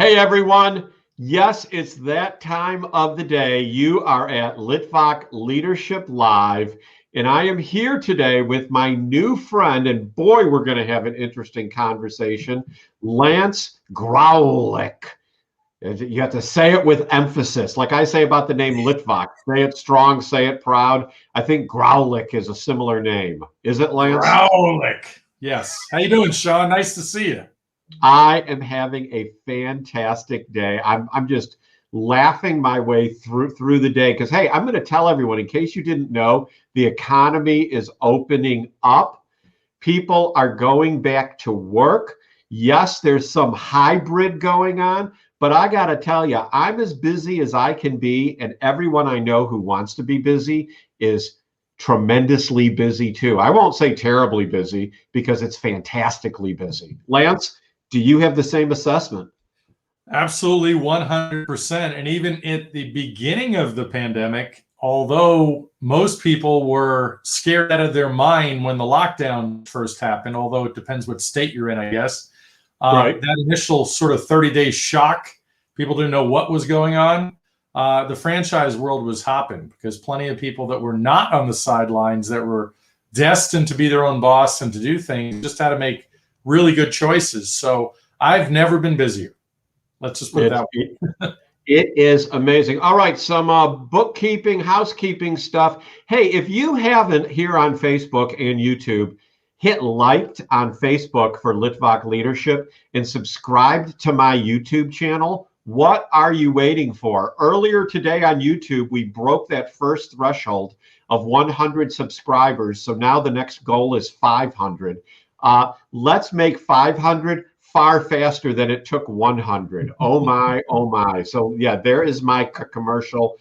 Hey everyone. Yes, it's that time of the day. You are at Litvak Leadership Live, and I am here today with my new friend, and boy, we're going to have an interesting conversation, Lance Graulich. You have to say it with emphasis. Like I say about the name Litvak, say it strong, say it proud. I think Graulich is a similar name. Is it, Lance? Graulich. Yes. How you doing, Sean? Nice to see you. I am having a fantastic day. I'm just laughing my way through the day because, hey, I'm going to tell everyone, in case you didn't know, the economy is opening up. People are going back to work. Yes, there's some hybrid going on, but I got to tell you, I'm as busy as I can be, and everyone I know who wants to be busy is tremendously busy too. I won't say terribly busy because it's fantastically busy. Lance, do you have the same assessment? Absolutely, 100%. And even at the beginning of the pandemic, although most people were scared out of their mind when the lockdown first happened, although it depends what state you're in, I guess, Right. that initial sort of 30-day shock, people didn't know what was going on. The franchise world was hopping because plenty of people that were not on the sidelines, that were destined to be their own boss and to do things, just had to make really good choices. So I've never been busier. Let's just put it that way. It is amazing. All right, some bookkeeping, housekeeping stuff. Hey, if you haven't here on Facebook and YouTube, hit liked on Facebook for Litvak Leadership and subscribed to my YouTube channel. What are you waiting for? Earlier today on YouTube, we broke that first threshold of 100 subscribers. So now the next goal is 500. Let's make 500 far faster than it took 100. Oh my, oh my. So yeah, there is my commercial.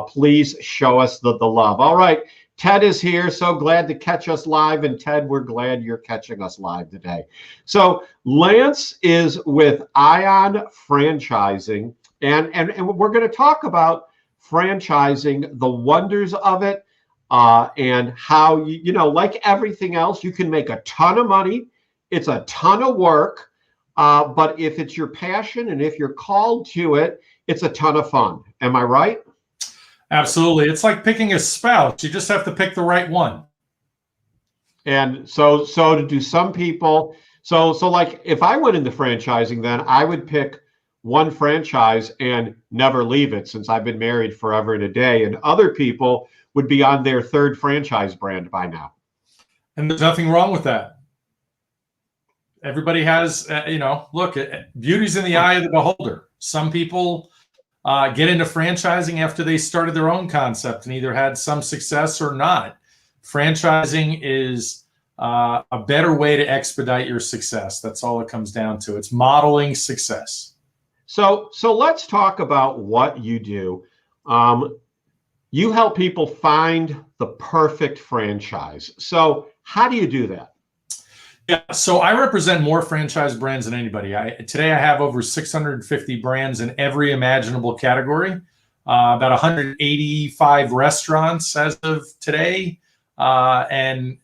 Please show us the love. All right, Ted is here. So glad to catch us live. And Ted, we're glad you're catching us live today. So Lance is with Ion Franchising, and we're going to talk about franchising, the wonders of it, and how, you know, like everything else, you can make a ton of money. It's a ton of work, but if it's your passion and if you're called to it, it's a ton of fun. Am I right? Absolutely. It's like picking a spouse. You just have to pick the right one. And so to do some people, so like if I went into franchising, then I would pick one franchise and never leave it, since I've been married forever and a day. And other people would be on their third franchise brand by now. And there's nothing wrong with that. Everybody has, look, beauty's in the eye of the beholder. Some people get into franchising after they started their own concept and either had some success or not. Franchising is a better way to expedite your success. That's all it comes down to. It's modeling success. So let's talk about what you do. You help people find the perfect franchise. So how do you do that? Yeah, so I represent more franchise brands than anybody. Today I have over 650 brands in every imaginable category, about 185 restaurants as of today. And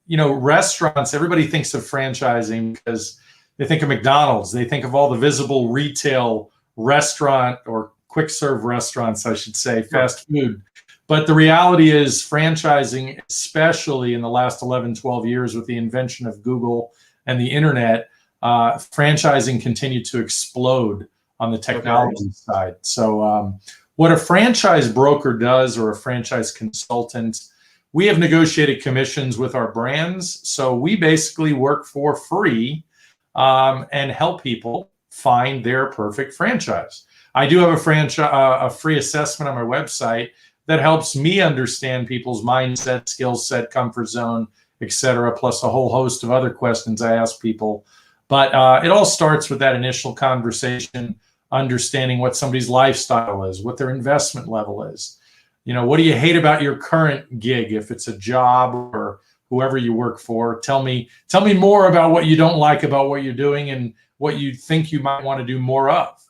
you know, restaurants, everybody thinks of franchising because they think of McDonald's. They think of all the visible retail restaurant or quick serve restaurants, I should say, fast food. But the reality is franchising, especially in the last 11, 12 years with the invention of Google and the internet, franchising continued to explode on the technology side. So what a franchise broker does, or a franchise consultant, we have negotiated commissions with our brands. So we basically work for free and help people find their perfect franchise. I do have a free assessment on my website that helps me understand people's mindset, skill set, comfort zone, etc., plus a whole host of other questions I ask people. But it all starts with that initial conversation, understanding what somebody's lifestyle is, what their investment level is. You know, what do you hate about your current gig? If it's a job or whoever you work for, tell me more about what you don't like about what you're doing and what you think you might want to do more of.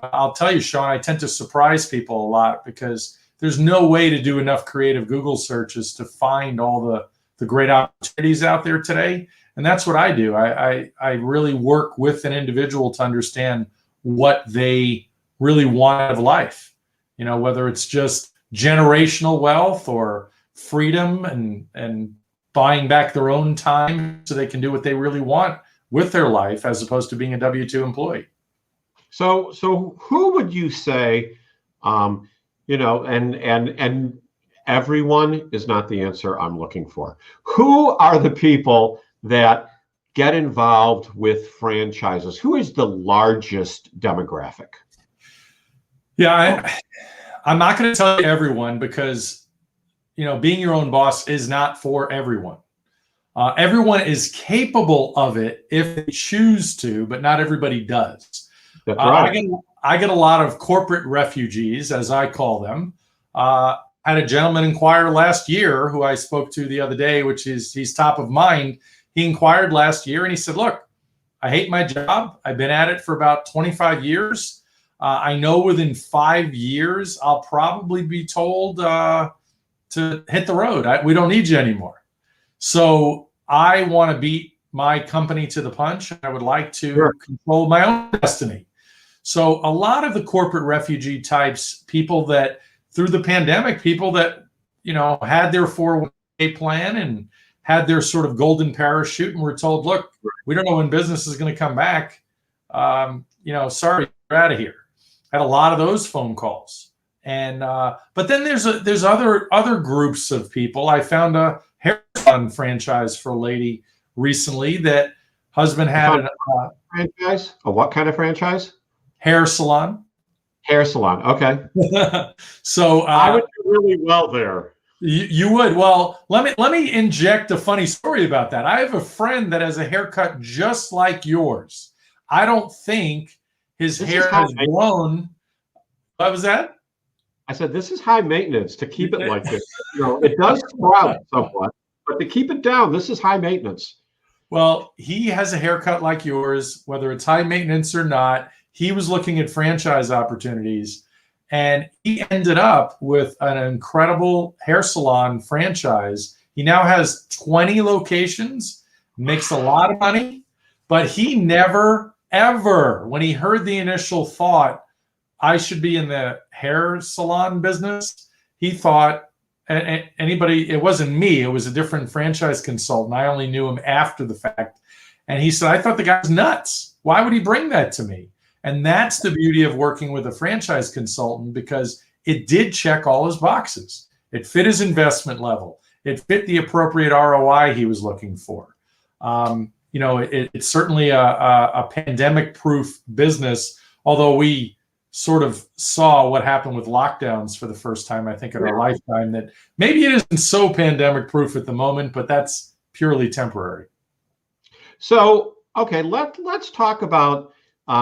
I'll tell you, Sean, I tend to surprise people a lot because there's no way to do enough creative Google searches to find all the great opportunities out there today. And that's what I do. I really work with an individual to understand what they really want out of life. You know, whether it's just generational wealth or freedom and buying back their own time so they can do what they really want with their life as opposed to being a W-2 employee. So who would you say, you know, and everyone is not the answer I'm looking for. Who are the people that get involved with franchises? Who is the largest demographic? Yeah, I'm not going to tell you everyone because, you know, being your own boss is not for everyone. Everyone is capable of it if they choose to, but not everybody does. That's right. I get a lot of corporate refugees, as I call them. I had a gentleman inquire last year who I spoke to the other day, which is he's top of mind. He inquired last year and he said, look, I hate my job. I've been at it for about 25 years. I know within 5 years, I'll probably be told to hit the road. We don't need you anymore. So I want to beat my company to the punch. I would like to control my own destiny. So a lot of the corporate refugee types, people that through the pandemic, people that, you know, had their 401k plan and had their sort of golden parachute and were told, look, we don't know when business is going to come back. You know, sorry, you're out of here. Had a lot of those phone calls. And but then there's other groups of people. I found a hair salon franchise for a lady recently that husband had a franchise. A what kind of franchise? Hair salon. Hair salon. Okay. So I would do really well there. You would. Well, let me inject a funny story about that. I have a friend that has a haircut just like yours. I don't think his hair has grown. What was that? I said, this is high maintenance to keep it like this. You know, it does sprout somewhat, but to keep it down, this is high maintenance. Well, he has a haircut like yours, whether it's high maintenance or not. He was looking at franchise opportunities, and he ended up with an incredible hair salon franchise. He now has 20 locations, makes a lot of money, but he never, ever, when he heard the initial thought, I should be in the hair salon business, he thought, anybody, it wasn't me, it was a different franchise consultant. I only knew him after the fact. And he said, I thought the guy was nuts. Why would he bring that to me? And that's the beauty of working with a franchise consultant, because it did check all his boxes. It fit his investment level. It fit the appropriate ROI he was looking for. You know, it's certainly a pandemic-proof business, although we sort of saw what happened with lockdowns for the first time, I think, in our lifetime, that maybe it isn't so pandemic-proof at the moment, but that's purely temporary. So, okay, let's talk about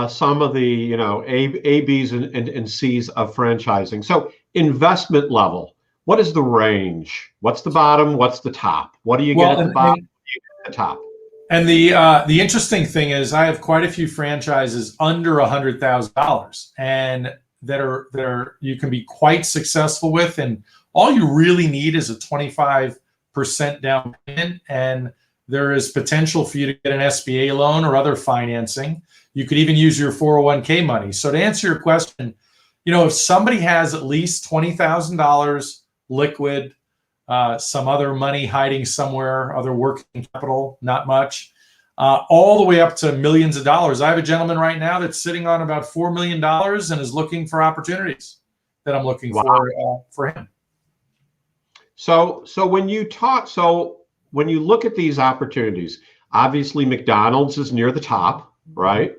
some of the, you know, A, B's, and C's of franchising. So investment level, what is the range? What's the bottom? What's the top? What do you get at the bottom? What do you get at the top? And the interesting thing is I have quite a few franchises under $100,000 and that are you can be quite successful with. And all you really need is a 25% down payment, and there is potential for you to get an SBA loan or other financing. You could even use your 401k money. So to answer your question, you know, if somebody has at least $20,000 liquid, some other money hiding somewhere, other working capital, not much, all the way up to millions of dollars. I have a gentleman right now that's sitting on about $4 million and is looking for opportunities that I'm looking for him. So when you look at these opportunities, obviously McDonald's is near the top, right?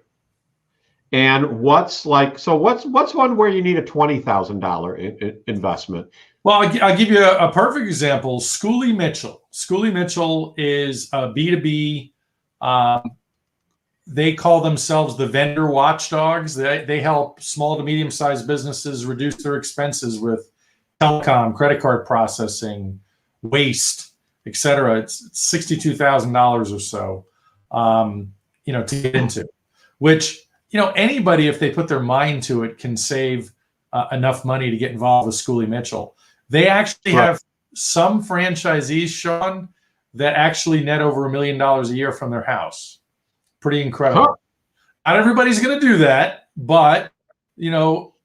And what's one where you need a $20,000 investment? Well, I'll give you a perfect example. Schoolie Mitchell. Schoolie Mitchell is a B2B. They call themselves the vendor watchdogs. They help small to medium-sized businesses reduce their expenses with telecom, credit card processing, waste, et cetera. It's $62,000 or so, you know, to get into, which, you know, anybody, if they put their mind to it, can save enough money to get involved with Schoolie Mitchell. They actually have some franchisees, Sean, that actually net over $1 million a year from their house. Pretty incredible. Not everybody's going to do that, But,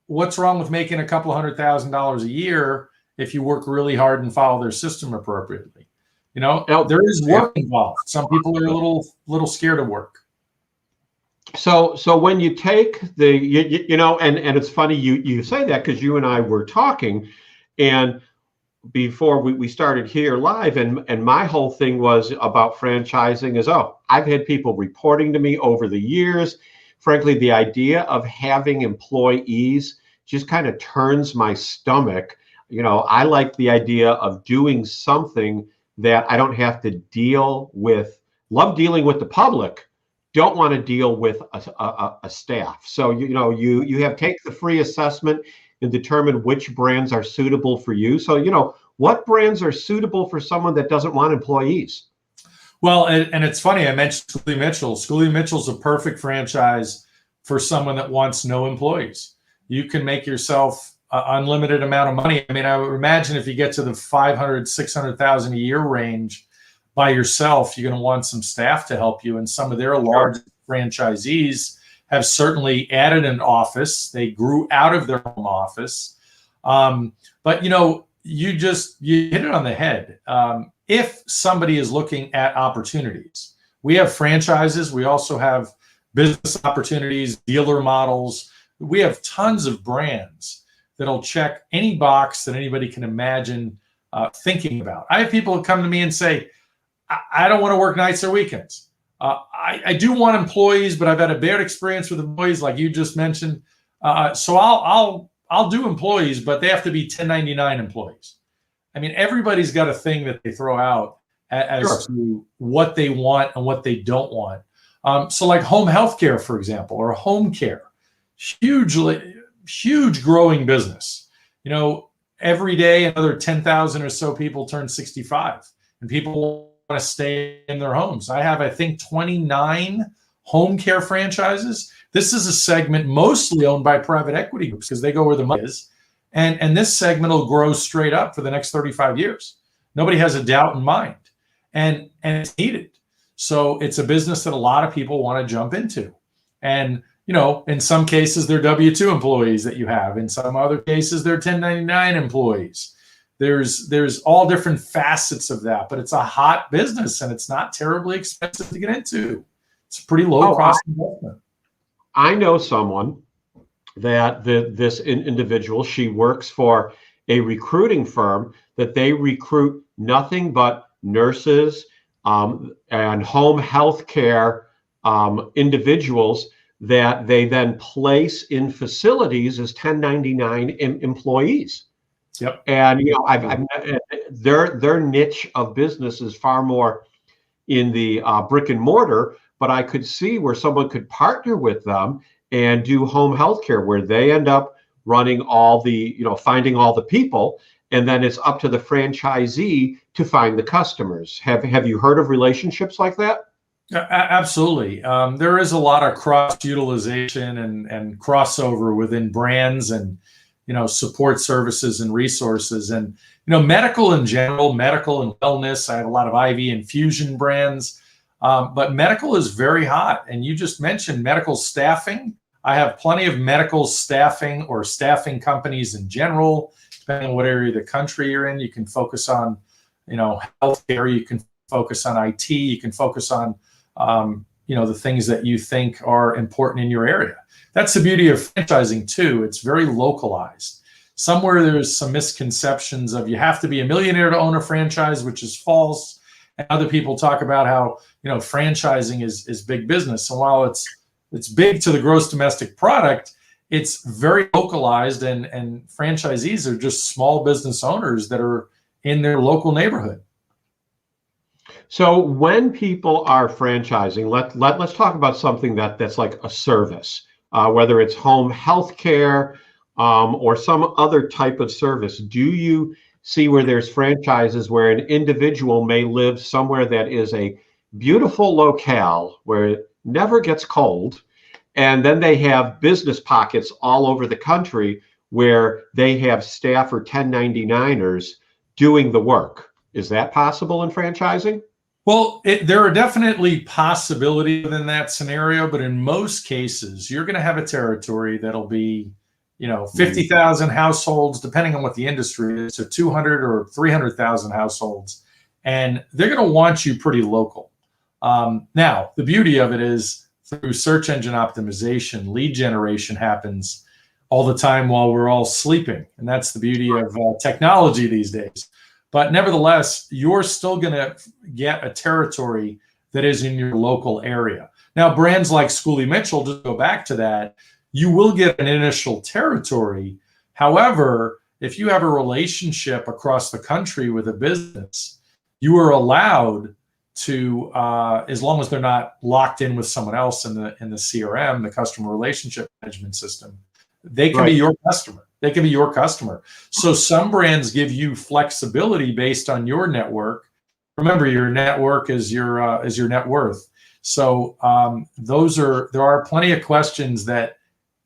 what's wrong with making a couple $100,000 a year if you work really hard and follow their system appropriately? There is work involved. Some people are a little scared of work. So when you take and it's funny you say that, because you and I were talking, and before we started here live, and my whole thing was about franchising is, I've had people reporting to me over the years. Frankly, the idea of having employees just kind of turns my stomach. I like the idea of doing something that I don't have to deal with. Love dealing with the public, don't want to deal with a staff. So you have take the free assessment and determine which brands are suitable for you. So what brands are suitable for someone that doesn't want employees? Well, and it's funny, I mentioned Schoolie Mitchell. Schoolie Mitchell's a perfect franchise for someone that wants no employees. You can make yourself an unlimited amount of money. I mean, I would imagine if you get to the 500, 600,000 a year range by yourself, you're going to want some staff to help you. And some of their large franchisees have certainly added an office. They grew out of their home office. But you hit it on the head. If somebody is looking at opportunities, we have franchises. We also have business opportunities, dealer models. We have tons of brands that'll check any box that anybody can imagine thinking about. I have people come to me and say, I don't want to work nights or weekends. I do want employees, but I've had a bad experience with employees, like you just mentioned. So I'll do employees, but they have to be 1099 employees. I mean, everybody's got a thing that they throw out as to what they want and what they don't want. So like home healthcare, for example, or home care, huge growing business. Every day another 10,000 or so people turn 65, and people want to stay in their homes. I have, I think, 29 home care franchises. This is a segment mostly owned by private equity groups because they go where the money is. And this segment will grow straight up for the next 35 years. Nobody has a doubt in mind. And it's needed. So it's a business that a lot of people want to jump into. And, in some cases, they're W-2 employees that you have. In some other cases, they're 1099 employees. There's all different facets of that, but it's a hot business and it's not terribly expensive to get into. It's a pretty low cost investment. I know someone that this individual, she works for a recruiting firm that they recruit nothing but nurses and home health care individuals that they then place in facilities as 1099 employees. Yep. And their niche of business is far more in the brick and mortar, but I could see where someone could partner with them and do home health care, where they end up running all the, finding all the people, and then it's up to the franchisee to find the customers. Have you heard of relationships like that? Absolutely. There is a lot of cross utilization and crossover within brands and, support services and resources. And, medical in general, medical and wellness. I have a lot of IV infusion brands, but medical is very hot. And you just mentioned medical staffing. I have plenty of medical staffing or staffing companies in general, depending on what area of the country you're in. You can focus on, healthcare. You can focus on IT. You can focus on, the things that you think are important in your area. That's the beauty of franchising too. It's very localized. Somewhere there's some misconceptions of you have to be a millionaire to own a franchise, which is false. And other people talk about how, franchising is big business. And while it's big to the gross domestic product, it's very localized, and franchisees are just small business owners that are in their local neighborhood. So when people are franchising, let's talk about something that's like a service, whether it's home health care or some other type of service. Do you see where there's franchises where an individual may live somewhere that is a beautiful locale where it never gets cold, and then they have business pockets all over the country where they have staff or 1099ers doing the work? Is that possible in franchising? Well, there are definitely possibilities within that scenario, but in most cases, you're going to have a territory that'll be, 50,000 households, depending on what the industry is, so 200 or 300,000 households, and they're going to want you pretty local. Now, the beauty of it is through search engine optimization, lead generation happens all the time while we're all sleeping, and that's the beauty of technology these days. But nevertheless, you're still going to get a territory that is in your local area. Now, brands like Schoolie Mitchell, just go back to that, you will get an initial territory. However, if you have a relationship across the country with a business, you are allowed to, as long as they're not locked in with someone else in the CRM, the customer relationship management system, they can be your customer. They can be your customer. So some brands give you flexibility based on your network. Remember, your network is your net worth. So there are plenty of questions that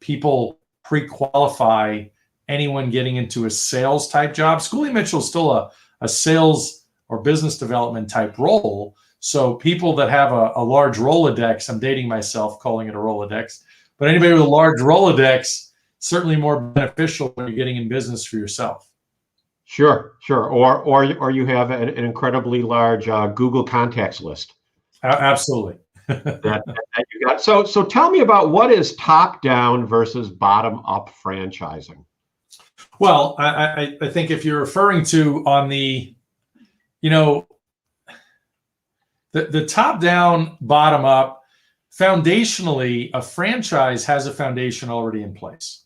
people pre-qualify anyone getting into a sales type job. Schoolie Mitchell is still a sales or business development type role. So people that have a large Rolodex, I'm dating myself calling it a Rolodex, but anybody with a large Rolodex, certainly more beneficial when you're getting in business for yourself. Sure. Or you have an incredibly large Google contacts list. Absolutely. that you got. So tell me about what is top-down versus bottom-up franchising. Well, I think if you're referring to on the, the top-down, bottom-up, foundationally, a franchise has a foundation already in place.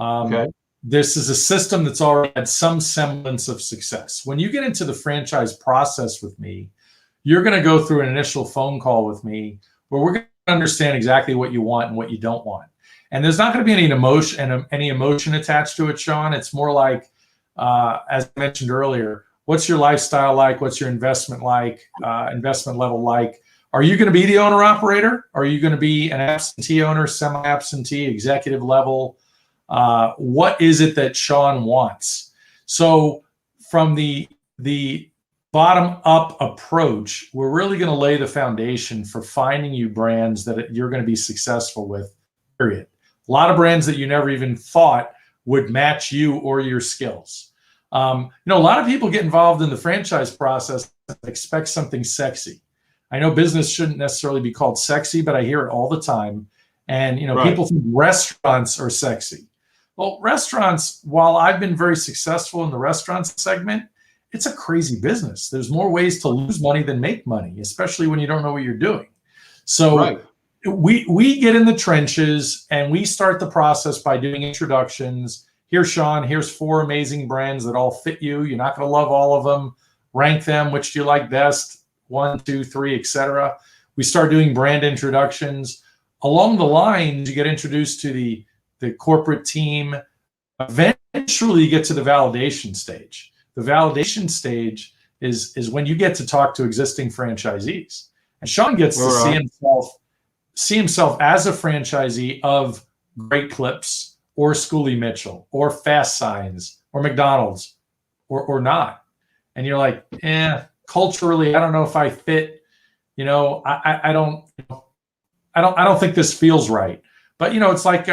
Okay. This is a system that's already had some semblance of success. When you get into the franchise process with me, you're going to go through an initial phone call with me where we're going to understand exactly what you want and what you don't want. And there's not going to be any emotion attached to it, Sean. It's more like, as I mentioned earlier, what's your lifestyle like? What's your investment like? Investment level like? Are you going to be the owner operator? Are you going to be an absentee owner, semi-absentee, executive level? What is it that Sean wants? So from the bottom-up approach, we're really going to lay the foundation for finding you brands that you're going to be successful with, period. A lot of brands that you never even thought would match you or your skills. A lot of people get involved in the franchise process and expect something sexy. I know business shouldn't necessarily be called sexy, but I hear it all the time. And, people think restaurants are sexy. Well, restaurants, while I've been very successful in the restaurant segment, it's a crazy business. There's more ways to lose money than make money, especially when you don't know what you're doing. So we get in the trenches and we start the process by doing introductions. Here's Sean, here's 4 amazing brands that all fit you. You're not going to love all of them. Rank them. Which do you like best? 1, 2, 3, etc. We start doing brand introductions. Along the lines, you get introduced to the corporate team. Eventually, you get to the validation stage. The validation stage is when you get to talk to existing franchisees. And Sean gets to see himself as a franchisee of Great Clips or Schoolie Mitchell or Fast Signs or McDonald's or not. And you're like, culturally, I don't know if I fit. I don't think this feels right. But it's like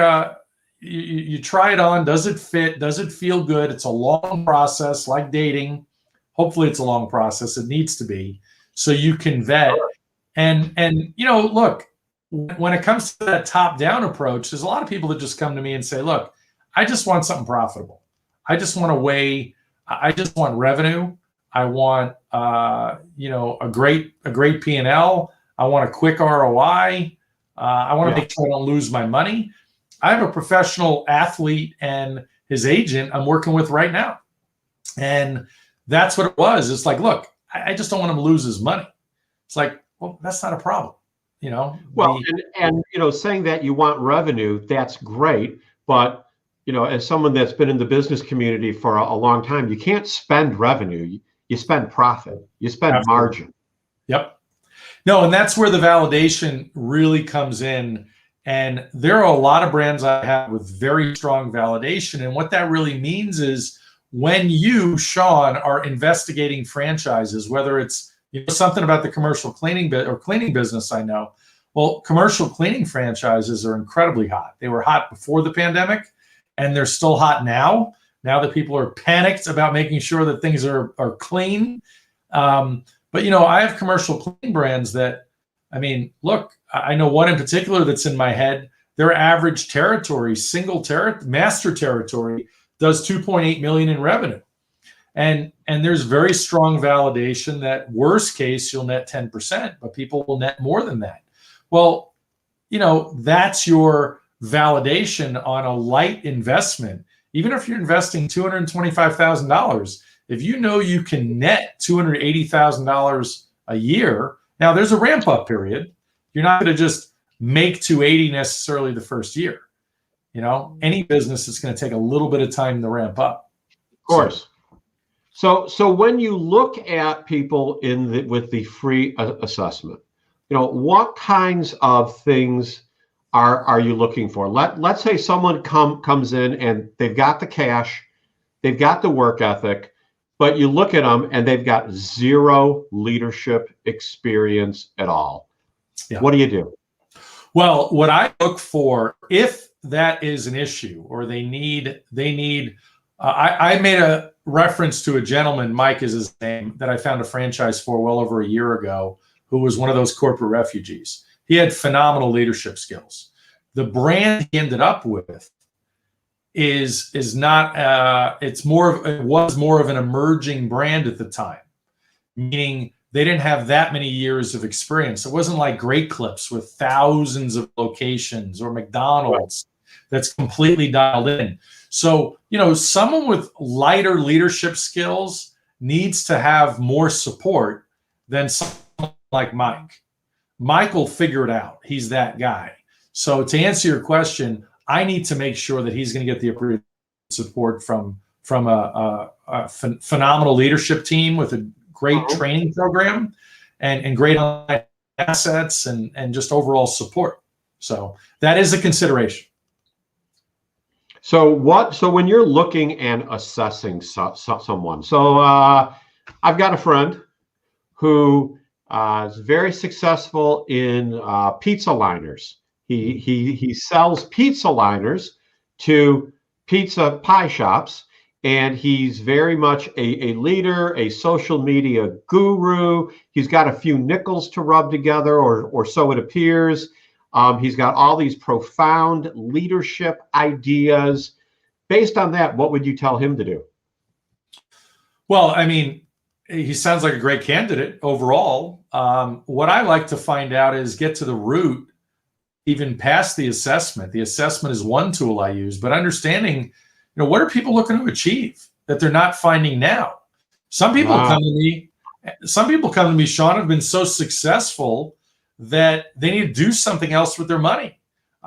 you try it on. Does it fit? Does it feel good? It's a long process, like dating. Hopefully, it's a long process. It needs to be, so you can vet. And look, when it comes to that top-down approach, there's a lot of people that just come to me and say, "Look, I just want something profitable. I just want to weigh. I just want revenue. I want a great P&L. I want a quick ROI. I want to make sure I don't lose my money." I have a professional athlete and his agent I'm working with right now. And that's what it was. It's like, look, I just don't want him to lose his money. It's like, well, that's not a problem. Well, and saying that you want revenue, that's great. But, as someone that's been in the business community for a long time, you can't spend revenue. You spend profit. You spend margin. Yep. No, and that's where the validation really comes in. And there are a lot of brands I have with very strong validation. And what that really means is when you, Sean, are investigating franchises, whether it's, something about the commercial cleaning or cleaning business I know. Well, commercial cleaning franchises are incredibly hot. They were hot before the pandemic, and they're still hot now. Now that people are panicked about making sure that things are clean. But I have commercial cleaning brands that, look, I know one in particular that's in my head. Their average territory, master territory, does 2.8 million in revenue. And there's very strong validation that worst case, you'll net 10%, but people will net more than that. Well, that's your validation on a light investment. Even if you're investing $225,000, if you can net $280,000 a year, now there's a ramp up period. You're not going to just make 280 necessarily the first year. Any business is going to take a little bit of time to ramp up. Of course. So when you look at people with the free assessment, what kinds of things are you looking for? Let's say someone comes in and they've got the cash, they've got the work ethic, but you look at them and they've got zero leadership experience at all. Yeah. What do you do? Well, what I look for, if that is an issue or they need, I made a reference to a gentleman, Mike is his name, that I found a franchise for well over a year ago, who was one of those corporate refugees. He had phenomenal leadership skills. The brand he ended up with is not, it was more of an emerging brand at the time, meaning they didn't have that many years of experience. It wasn't like Great Clips with thousands of locations or McDonald's that's completely dialed in. So, someone with lighter leadership skills needs to have more support than someone like Mike. Mike will figure it out. He's that guy. So to answer your question, I need to make sure that he's going to get the appropriate support from a phenomenal leadership team with a great training program and great assets and just overall support. So that is a consideration. So when you're looking and assessing someone, I've got a friend who is very successful in pizza liners. He sells pizza liners to pizza pie shops, and he's very much a leader, a social media guru. He's got a few nickels to rub together, or so it appears. He's got all these profound leadership ideas. Based on that, what would you tell him to do? Well, he sounds like a great candidate overall. What I like to find out is get to the root, even past the assessment. The assessment is one tool I use, but understanding, what are people looking to achieve that they're not finding now? Some people come to me, Sean, have been so successful that they need to do something else with their money.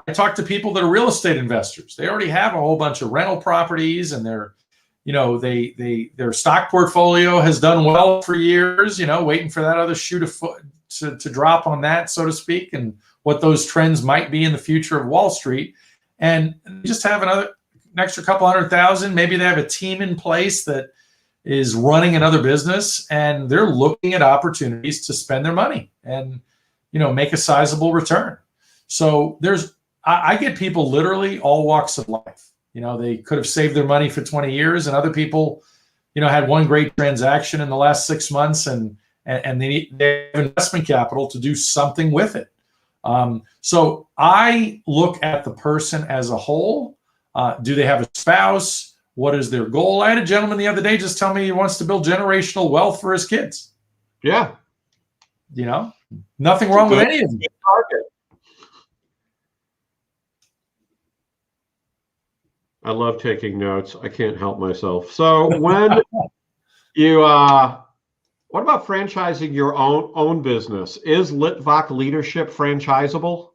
I talk to people that are real estate investors. They already have a whole bunch of rental properties, and their stock portfolio has done well for years, waiting for that other shoe to drop on that, so to speak, and what those trends might be in the future of Wall Street. And just have an extra couple $100,000. Maybe they have a team in place that is running another business, and they're looking at opportunities to spend their money and make a sizable return. So I get people literally all walks of life. They could have saved their money for 20 years, and other people, had one great transaction in the last 6 months, and they have investment capital to do something with it. So I look at the person as a whole. Do they have a spouse? What is their goal? I had a gentleman the other day just tell me he wants to build generational wealth for his kids. Yeah. Nothing wrong with any of them. I love taking notes. I can't help myself. So when you, what about franchising your own business? Is Litvak Leadership franchisable?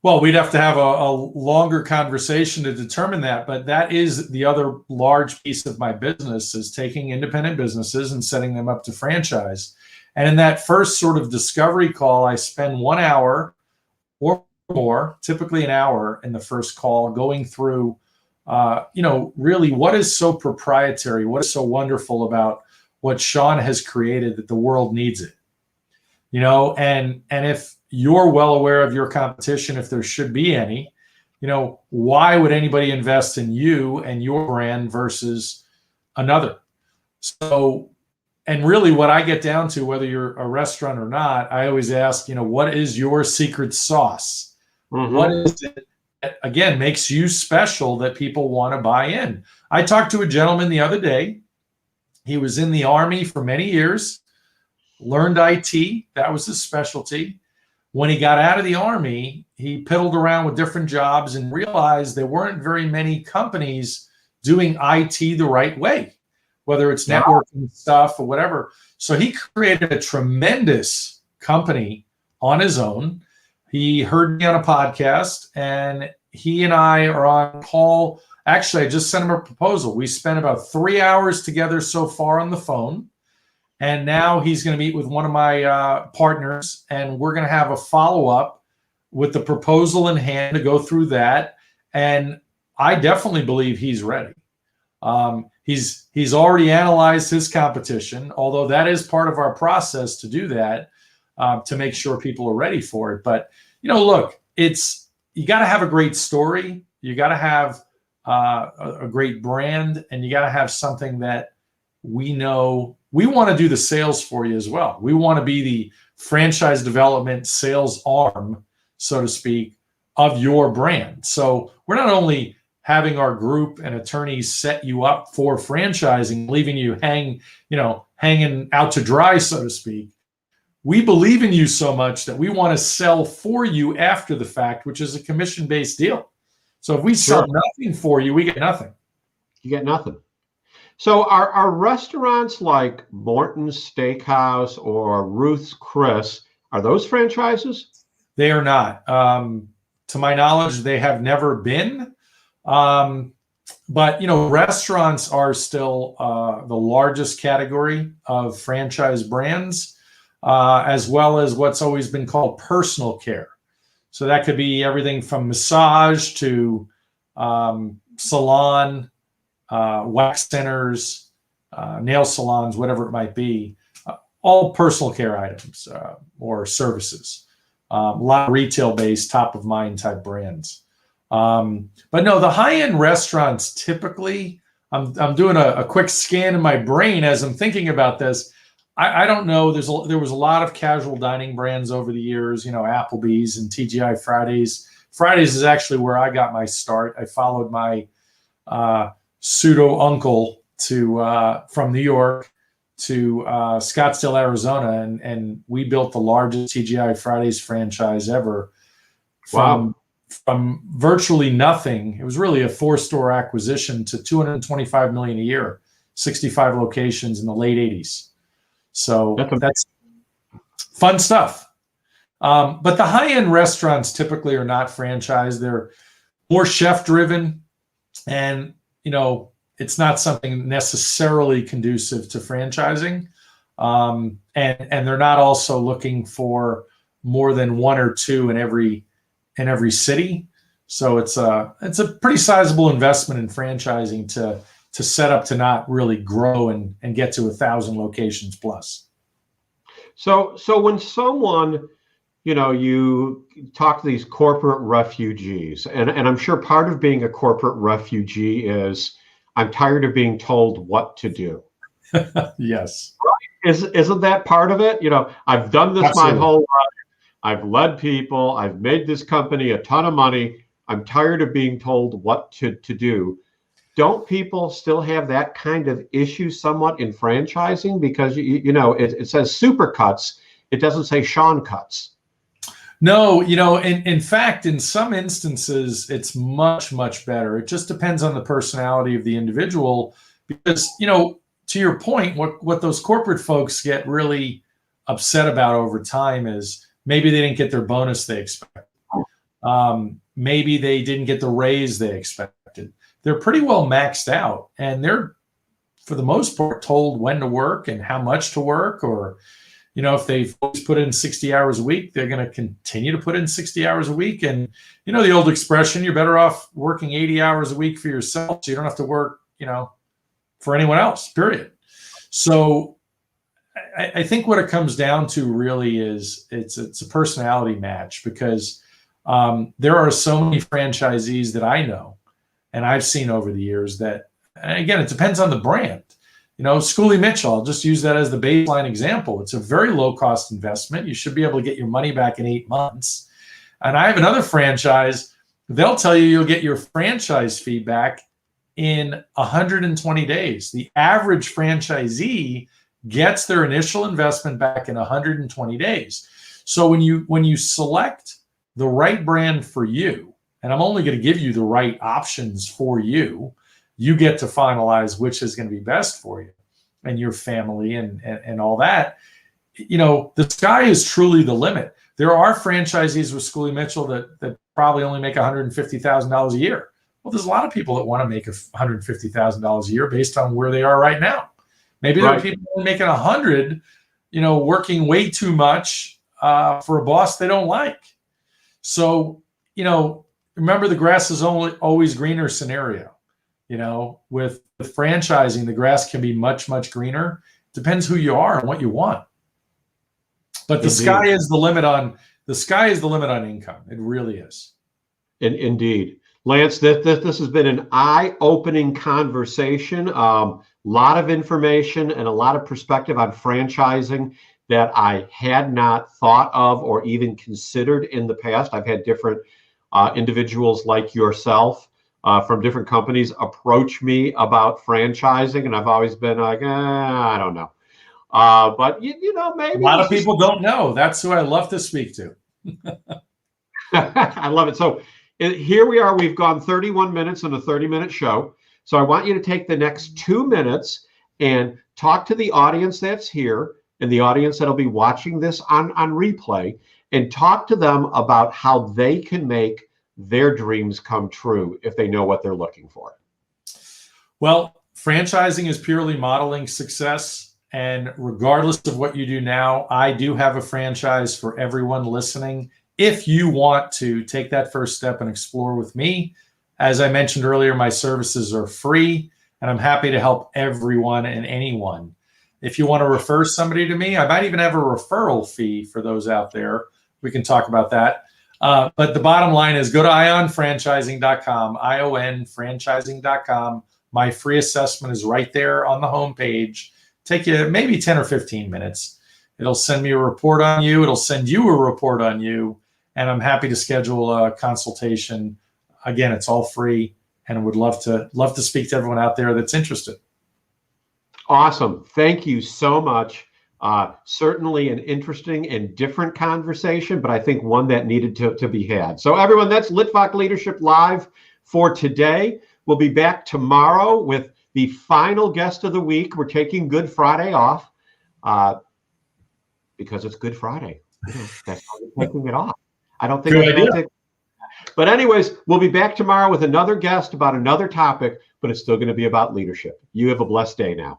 Well, we'd have to have a longer conversation to determine that, but that is the other large piece of my business, is taking independent businesses and setting them up to franchise. And in that first sort of discovery call, I spend 1 hour or more, typically an hour in the first call, going through, really what is so proprietary, what is so wonderful about what Sean has created, that the world needs it. And if you're well aware of your competition, if there should be any, why would anybody invest in you and your brand versus another? So, and really what I get down to, whether you're a restaurant or not, I always ask, what is your secret sauce? Mm-hmm. What is it that, again, makes you special that people want to buy in? I talked to a gentleman the other day. He was in the Army for many years, learned IT. That was his specialty. When he got out of the Army, he piddled around with different jobs and realized there weren't very many companies doing IT the right way, whether it's networking stuff or whatever. So he created a tremendous company on his own. He heard me on a podcast, and he and I are on call. Actually, I just sent him a proposal. We spent about 3 hours together so far on the phone. And now he's going to meet with one of my partners, and we're going to have a follow-up with the proposal in hand to go through that. And I definitely believe he's ready. He's already analyzed his competition, although that is part of our process to do that, to make sure people are ready for it. But, look, you got to have a great story. You got to have a great brand, and you got to have something that we know. We want to do the sales for you as well. We want to be the franchise development sales arm, so to speak, of your brand. So we're not only having our group and attorneys set you up for franchising, leaving you hanging out to dry, so to speak. We believe in you so much that we want to sell for you after the fact, which is a commission-based deal. So if we sell nothing for you, we get nothing. You get nothing. So are restaurants like Morton's Steakhouse or Ruth's Chris, are those franchises? They are not. To my knowledge, they have never been. But, restaurants are still the largest category of franchise brands, as well as what's always been called personal care. So that could be everything from massage to salon, wax centers, nail salons, whatever it might be, all personal care items or services. A lot of retail-based, top-of-mind type brands. But no, the high-end restaurants typically, I'm doing a quick scan in my brain as I'm thinking about this. I don't know. There was a lot of casual dining brands over the years, Applebee's and TGI Fridays. Fridays is actually where I got my start. I followed my pseudo uncle from New York to Scottsdale, Arizona, and we built the largest TGI Fridays franchise ever. From virtually nothing, it was really a 4-store acquisition, to $225 million a year, 65 locations in the late 80s. So that's fun stuff. But the high-end restaurants typically are not franchised. They're more chef-driven, and it's not something necessarily conducive to franchising. And they're not also looking for more than 1 or 2 in every city. So it's a pretty sizable investment in franchising to set up to not really grow and get to 1,000 locations plus. So when someone, you talk to these corporate refugees, and I'm sure part of being a corporate refugee is I'm tired of being told what to do. Yes. Isn't that part of it? I've done this Absolutely. my whole life. I've led people. I've made this company a ton of money. I'm tired of being told what to do. Don't people still have that kind of issue somewhat in franchising? Because, it says super cuts. It doesn't say Sean cuts. No, in fact, in some instances, it's much, much better. It just depends on the personality of the individual, because, to your point, what those corporate folks get really upset about over time is maybe they didn't get their bonus they expected. Maybe they didn't get the raise they expected. They're pretty well maxed out, and they're, for the most part, told when to work and how much to work, or, if they've always put in 60 hours a week, they're going to continue to put in 60 hours a week. And, the old expression, you're better off working 80 hours a week for yourself, so you don't have to work, for anyone else, period. So I think what it comes down to really is it's a personality match, because there are so many franchisees that I know and I've seen over the years that, and again, it depends on the brand. You know, Schoolie Mitchell, I'll just use that as the baseline example. It's a very low cost investment. You should be able to get your money back in 8 months. And I have another franchise. They'll tell you you'll get your franchise fee back in 120 days. The average franchisee gets their initial investment back in 120 days. So when you select the right brand for you, and I'm only going to give you the right options for you, you get to finalize which is going to be best for you and your family and all that. You know, the sky is truly the limit. There are franchisees with Schoolie Mitchell that probably only make $150,000 a year. Well, there's a lot of people that want to make $150,000 a year based on where they are right now. Maybe there are people only making 100, you know, working way too much for a boss they don't like. So, you know, remember the grass is always greener scenario. You know, with franchising, the grass can be much, much greener. Depends who you are and what you want. But the sky is the limit on income. It really is. Indeed. Lance, this has been an eye-opening conversation. Lot of information and a lot of perspective on franchising that I had not thought of or even considered in the past. I've had different individuals like yourself from different companies approach me about franchising, and I've always been like, I don't know. But you know, maybe a lot of people don't know. That's who I love to speak to. I love it. So here we are. We've gone 31 minutes in a 30-minute show. So I want you to take the next 2 minutes and talk to the audience that's here and the audience that'll be watching this on replay, and talk to them about how they can make their dreams come true if they know what they're looking for. Well, franchising is purely modeling success. And regardless of what you do now, I do have a franchise for everyone listening. If you want to take that first step and explore with me, as I mentioned earlier, my services are free, and I'm happy to help everyone and anyone. If you want to refer somebody to me, I might even have a referral fee for those out there. We can talk about that. But the bottom line is go to ionfranchising.com, ionfranchising.com. My free assessment is right there on the homepage. Take you maybe 10 or 15 minutes. It'll send me a report on you. It'll send you a report on you. And I'm happy to schedule a consultation. Again, it's all free, and I would love to speak to everyone out there that's interested. Awesome. Thank you so much. Certainly an interesting and different conversation, but I think one that needed to be had. So everyone, that's Litvak Leadership Live for today. We'll be back tomorrow with the final guest of the week. We're taking Good Friday off because it's Good Friday. You know, that's why we're taking it off. I don't think Good idea. But anyways, we'll be back tomorrow with another guest about another topic, but it's still going to be about leadership. You have a blessed day now.